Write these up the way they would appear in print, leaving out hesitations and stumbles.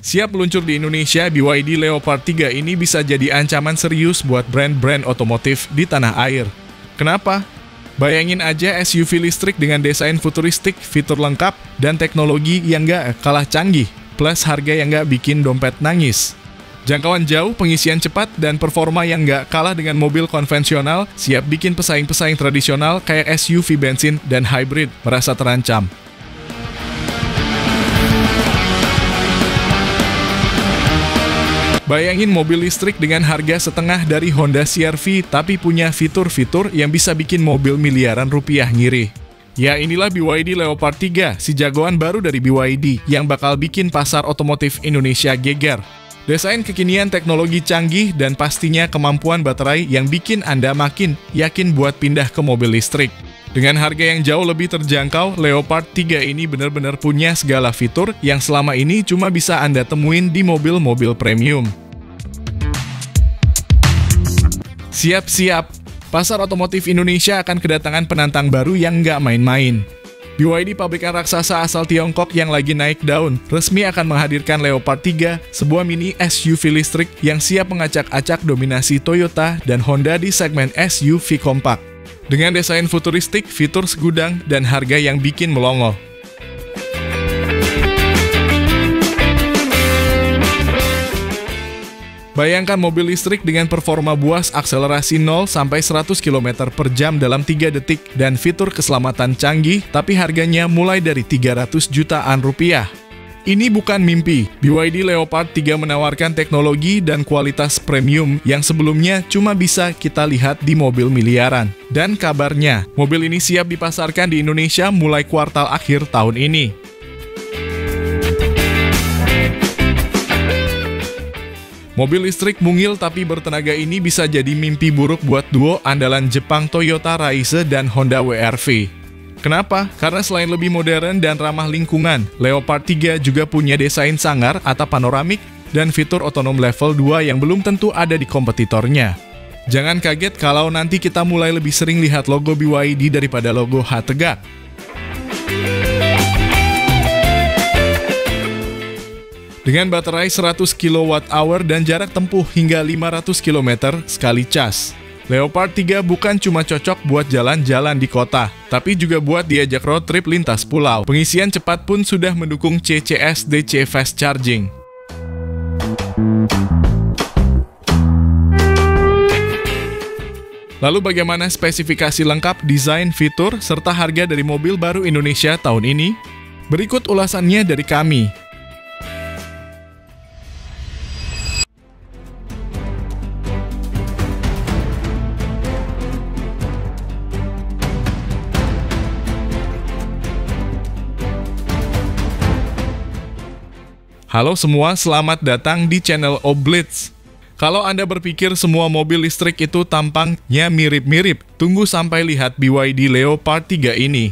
Siap meluncur di Indonesia, BYD Leopard 3 ini bisa jadi ancaman serius buat brand-brand otomotif di tanah air. Kenapa? Bayangin aja SUV listrik dengan desain futuristik, fitur lengkap, dan teknologi yang nggak kalah canggih, plus harga yang nggak bikin dompet nangis. Jangkauan jauh, pengisian cepat, dan performa yang nggak kalah dengan mobil konvensional, siap bikin pesaing-pesaing tradisional kayak SUV bensin dan hybrid merasa terancam. Bayangin mobil listrik dengan harga setengah dari Honda CR-V tapi punya fitur-fitur yang bisa bikin mobil miliaran rupiah ngiri. Ya inilah BYD Leopard 3, si jagoan baru dari BYD yang bakal bikin pasar otomotif Indonesia geger. Desain kekinian, teknologi canggih, dan pastinya kemampuan baterai yang bikin Anda makin yakin buat pindah ke mobil listrik. Dengan harga yang jauh lebih terjangkau, Leopard 3 ini benar-benar punya segala fitur yang selama ini cuma bisa Anda temuin di mobil-mobil premium. Siap-siap, pasar otomotif Indonesia akan kedatangan penantang baru yang nggak main-main. BYD, pabrikan raksasa asal Tiongkok yang lagi naik daun, resmi akan menghadirkan Leopard 3, sebuah mini SUV listrik yang siap mengacak-acak dominasi Toyota dan Honda di segmen SUV kompak. Dengan desain futuristik, fitur segudang, dan harga yang bikin melongo. Bayangkan mobil listrik dengan performa buas, akselerasi 0 sampai 100 km per jam dalam 3 detik, dan fitur keselamatan canggih, tapi harganya mulai dari 300 jutaan rupiah. Ini bukan mimpi, BYD Leopard 3 menawarkan teknologi dan kualitas premium yang sebelumnya cuma bisa kita lihat di mobil miliaran. Dan kabarnya, mobil ini siap dipasarkan di Indonesia mulai kuartal akhir tahun ini. Mobil listrik mungil tapi bertenaga ini bisa jadi mimpi buruk buat duo andalan Jepang Toyota Raise dan Honda WR-V. Kenapa? Karena selain lebih modern dan ramah lingkungan, Leopard 3 juga punya desain sangar, atap panoramik, dan fitur otonom level 2 yang belum tentu ada di kompetitornya. Jangan kaget kalau nanti kita mulai lebih sering lihat logo BYD daripada logo H tegak. Dengan baterai 100 kWh dan jarak tempuh hingga 500 km sekali cas, Leopard 3 bukan cuma cocok buat jalan-jalan di kota, tapi juga buat diajak road trip lintas pulau. Pengisian cepat pun sudah mendukung CCS DC Fast Charging. Lalu bagaimana spesifikasi lengkap, desain, fitur, serta harga dari mobil baru Indonesia tahun ini? Berikut ulasannya dari kami. Halo semua, selamat datang di channel Oblitz. Kalau Anda berpikir semua mobil listrik itu tampangnya mirip-mirip, tunggu sampai lihat BYD Leopard 3 ini.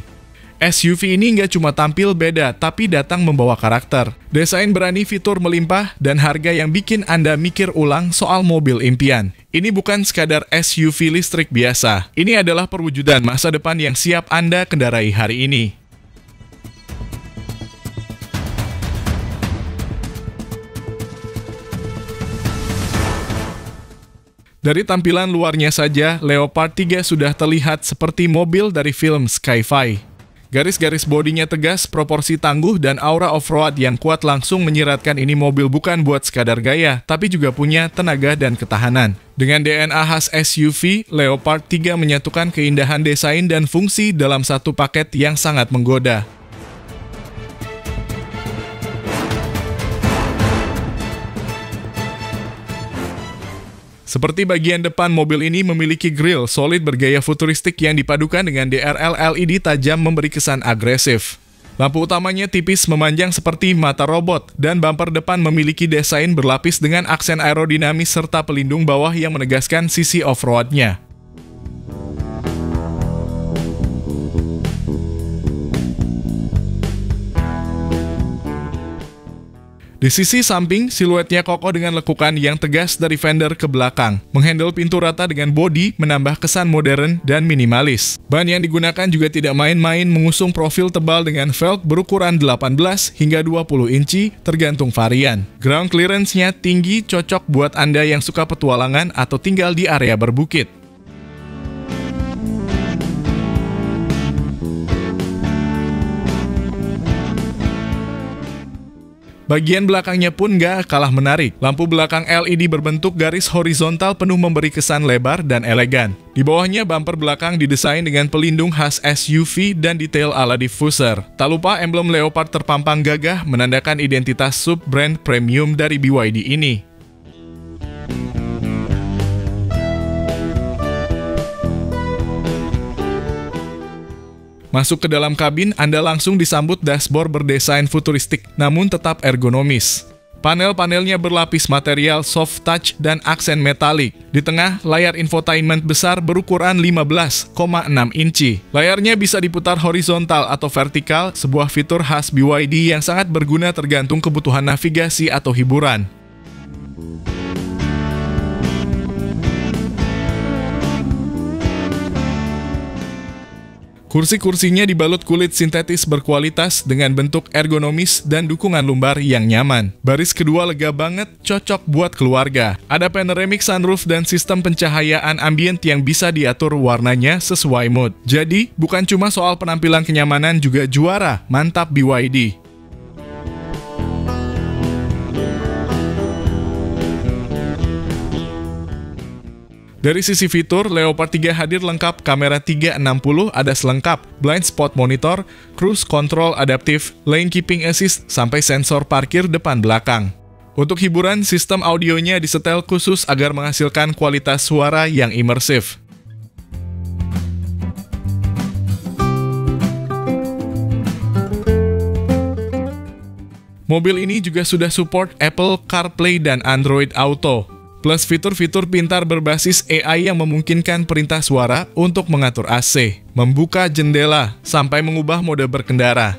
SUV ini nggak cuma tampil beda, tapi datang membawa karakter. Desain berani, fitur melimpah, dan harga yang bikin Anda mikir ulang soal mobil impian. Ini bukan sekadar SUV listrik biasa. Ini adalah perwujudan masa depan yang siap Anda kendarai hari ini. Dari tampilan luarnya saja, Leopard 3 sudah terlihat seperti mobil dari film sci-fi. Garis-garis bodinya tegas, proporsi tangguh, dan aura off-road yang kuat langsung menyiratkan ini mobil bukan buat sekadar gaya, tapi juga punya tenaga dan ketahanan. Dengan DNA khas SUV, Leopard 3 menyatukan keindahan desain dan fungsi dalam satu paket yang sangat menggoda. Seperti bagian depan, mobil ini memiliki grill solid bergaya futuristik yang dipadukan dengan DRL LED tajam memberi kesan agresif. Lampu utamanya tipis memanjang seperti mata robot, dan bumper depan memiliki desain berlapis dengan aksen aerodinamis serta pelindung bawah yang menegaskan sisi off-road-nya. Di sisi samping, siluetnya kokoh dengan lekukan yang tegas dari fender ke belakang. Menghandle pintu rata dengan bodi menambah kesan modern dan minimalis. Ban yang digunakan juga tidak main-main, mengusung profil tebal dengan velg berukuran 18 hingga 20 inci tergantung varian. Ground clearance-nya tinggi, cocok buat Anda yang suka petualangan atau tinggal di area berbukit. Bagian belakangnya pun nggak kalah menarik. Lampu belakang LED berbentuk garis horizontal penuh memberi kesan lebar dan elegan. Di bawahnya bumper belakang didesain dengan pelindung khas SUV dan detail ala diffuser. Tak lupa emblem Leopard terpampang gagah menandakan identitas sub-brand premium dari BYD ini. Masuk ke dalam kabin, Anda langsung disambut dashboard berdesain futuristik, namun tetap ergonomis. Panel-panelnya berlapis material soft touch dan aksen metalik. Di tengah, layar infotainment besar berukuran 15,6 inci. Layarnya bisa diputar horizontal atau vertikal, sebuah fitur khas BYD yang sangat berguna tergantung kebutuhan navigasi atau hiburan. Kursi-kursinya dibalut kulit sintetis berkualitas dengan bentuk ergonomis dan dukungan lumbar yang nyaman. Baris kedua lega banget, cocok buat keluarga. Ada panoramic sunroof dan sistem pencahayaan ambient yang bisa diatur warnanya sesuai mood. Jadi, bukan cuma soal penampilan, kenyamanan juga juara. Mantap BYD! Dari sisi fitur, Leopard 3 hadir lengkap kamera 360 ada selengkap, blind spot monitor, cruise control adaptif, lane keeping assist, sampai sensor parkir depan belakang. Untuk hiburan, sistem audionya disetel khusus agar menghasilkan kualitas suara yang imersif. Mobil ini juga sudah support Apple CarPlay dan Android Auto. Plus fitur-fitur pintar berbasis AI yang memungkinkan perintah suara untuk mengatur AC, membuka jendela, sampai mengubah mode berkendara.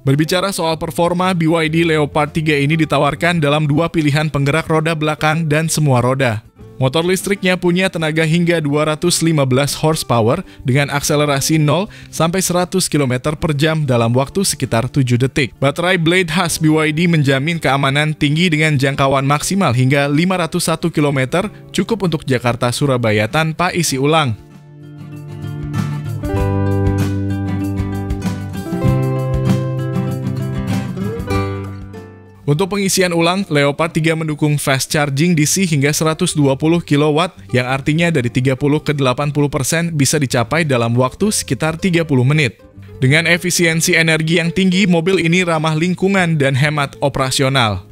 Berbicara soal performa, BYD Leopard 3 ini ditawarkan dalam dua pilihan penggerak roda belakang dan semua roda. Motor listriknya punya tenaga hingga 215 horsepower dengan akselerasi 0 sampai 100 km per jam dalam waktu sekitar 7 detik. Baterai Blade khas BYD menjamin keamanan tinggi dengan jangkauan maksimal hingga 501 km, cukup untuk Jakarta-Surabaya tanpa isi ulang. Untuk pengisian ulang, Leopard 3 mendukung fast charging DC hingga 120 kW, yang artinya dari 30 ke 80% bisa dicapai dalam waktu sekitar 30 menit. Dengan efisiensi energi yang tinggi, mobil ini ramah lingkungan dan hemat operasional.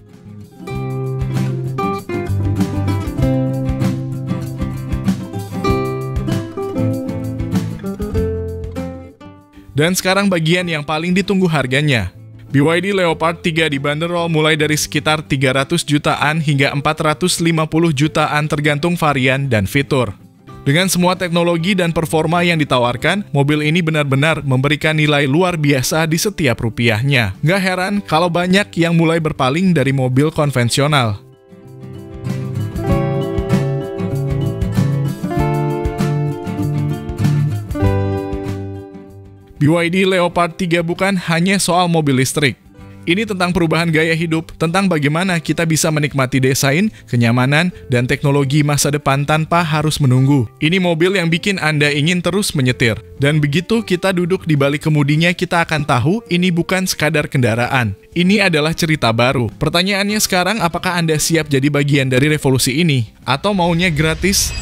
Dan sekarang bagian yang paling ditunggu, harganya. BYD Leopard 3 dibanderol mulai dari sekitar 300 jutaan hingga 450 jutaan tergantung varian dan fitur. Dengan semua teknologi dan performa yang ditawarkan, mobil ini benar-benar memberikan nilai luar biasa di setiap rupiahnya. Nggak heran kalau banyak yang mulai berpaling dari mobil konvensional. BYD Leopard 3 bukan hanya soal mobil listrik. Ini tentang perubahan gaya hidup, tentang bagaimana kita bisa menikmati desain, kenyamanan, dan teknologi masa depan tanpa harus menunggu. Ini mobil yang bikin Anda ingin terus menyetir. Dan begitu kita duduk di balik kemudinya, kita akan tahu ini bukan sekadar kendaraan. Ini adalah cerita baru. Pertanyaannya sekarang, apakah Anda siap jadi bagian dari revolusi ini? Atau maunya gratis?